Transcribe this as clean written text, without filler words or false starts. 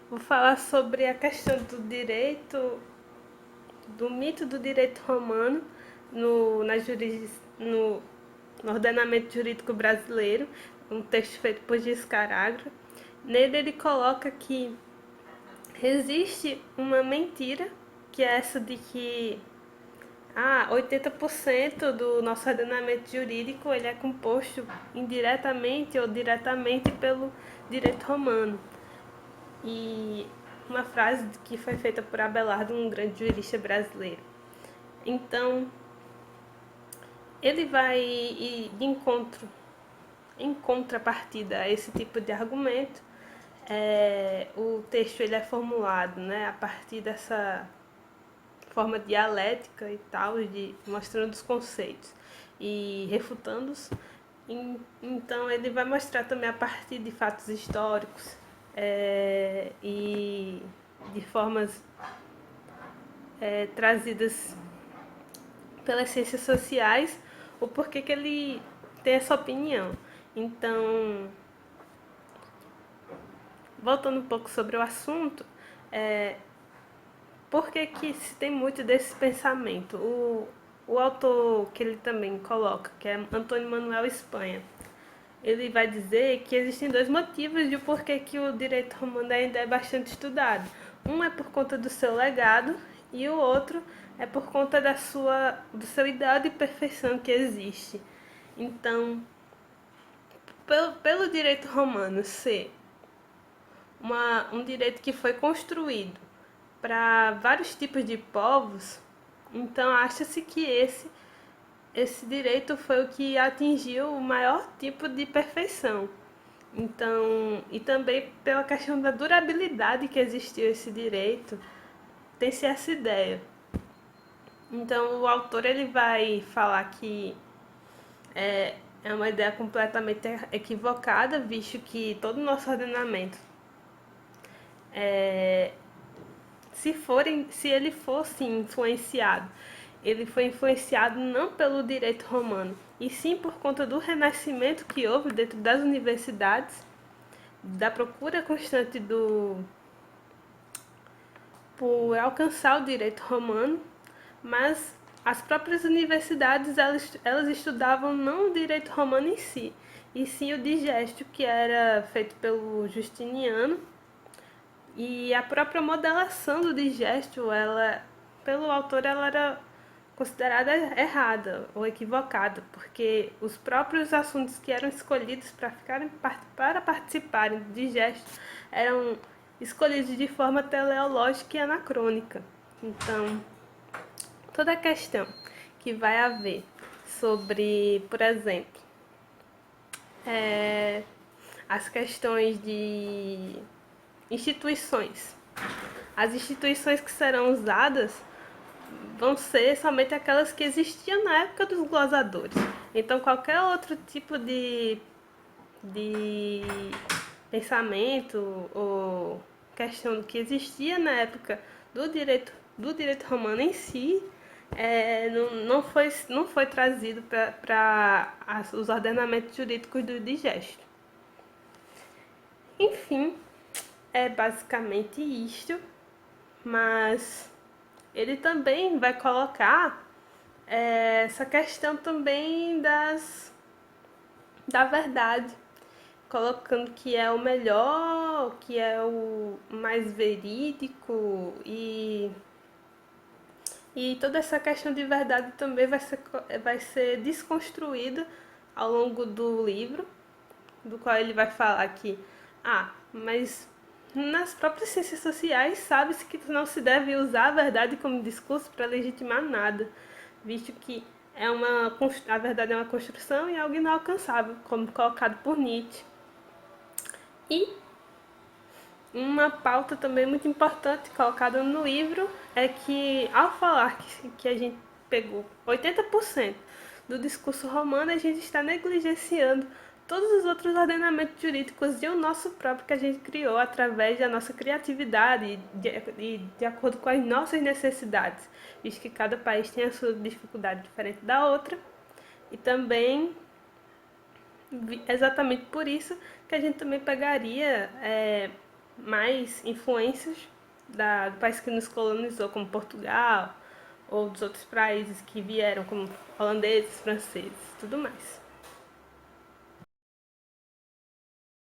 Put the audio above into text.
Vou falar sobre a questão do direito, do mito do direito romano no, no ordenamento jurídico brasileiro, um texto feito por Giscard. Nele ele coloca que existe uma mentira, que é essa de que 80% do nosso ordenamento jurídico ele é composto indiretamente ou diretamente pelo direito romano. E uma frase que foi feita por Abelardo, um grande jurista brasileiro. Então, ele vai de encontro, em contrapartida a esse tipo de argumento. O texto ele é formulado, né, a partir dessa forma dialética e tal, de mostrando os conceitos e refutando-os. Então ele vai mostrar também a partir de fatos históricos e de formas trazidas pelas ciências sociais o porquê que ele tem essa opinião. Então, voltando um pouco sobre o assunto, por que que se tem muito desse pensamento? O autor que ele também coloca, que é Antônio Manuel Espanha, ele vai dizer que existem dois motivos de porquê que o direito romano ainda é bastante estudado. Um é por conta do seu legado e o outro é por conta do seu ideal de perfeição que existe. Então, pelo direito romano ser um direito que foi construído para vários tipos de povos, então acha-se que esse direito foi o que atingiu o maior tipo de perfeição. Então, e também pela questão da durabilidade que existiu esse direito, tem-se essa ideia. Então, o autor ele vai falar que é uma ideia completamente equivocada, visto que todo o nosso ordenamento, se ele fosse influenciado, ele foi influenciado não pelo direito romano, e sim por conta do renascimento que houve dentro das universidades, da procura constante por alcançar o direito romano, mas as próprias universidades elas estudavam não o direito romano em si, e sim o digesto que era feito pelo Justiniano, e a própria modelação do digesto, pelo autor, ela era considerada errada ou equivocada, porque os próprios assuntos que eram escolhidos para participarem do digesto eram escolhidos de forma teleológica e anacrônica. Então, toda a questão que vai haver sobre, por exemplo, as questões de instituições. As instituições que serão usadas vão ser somente aquelas que existiam na época dos glosadores. Então, qualquer outro tipo de pensamento ou questão que existia na época do direito romano em si não foi trazido para os ordenamentos jurídicos do digesto. Enfim, é basicamente isto, mas ele também vai colocar essa questão também da verdade, colocando que é o melhor, que é o mais verídico e toda essa questão de verdade também vai ser desconstruída ao longo do livro, do qual ele vai falar que, mas nas próprias ciências sociais sabe-se que não se deve usar a verdade como discurso para legitimar nada, visto que a verdade é uma construção e algo inalcançável, como colocado por Nietzsche. E uma pauta também muito importante colocada no livro é que, ao falar que a gente pegou 80% do discurso romano, a gente está negligenciando todos os outros ordenamentos jurídicos e o nosso próprio que a gente criou através da nossa criatividade e de acordo com as nossas necessidades, visto que cada país tem a sua dificuldade diferente da outra. E também, exatamente por isso, que a gente também pegaria mais influências do país que nos colonizou, como Portugal, ou dos outros países que vieram, como holandeses, franceses, tudo mais.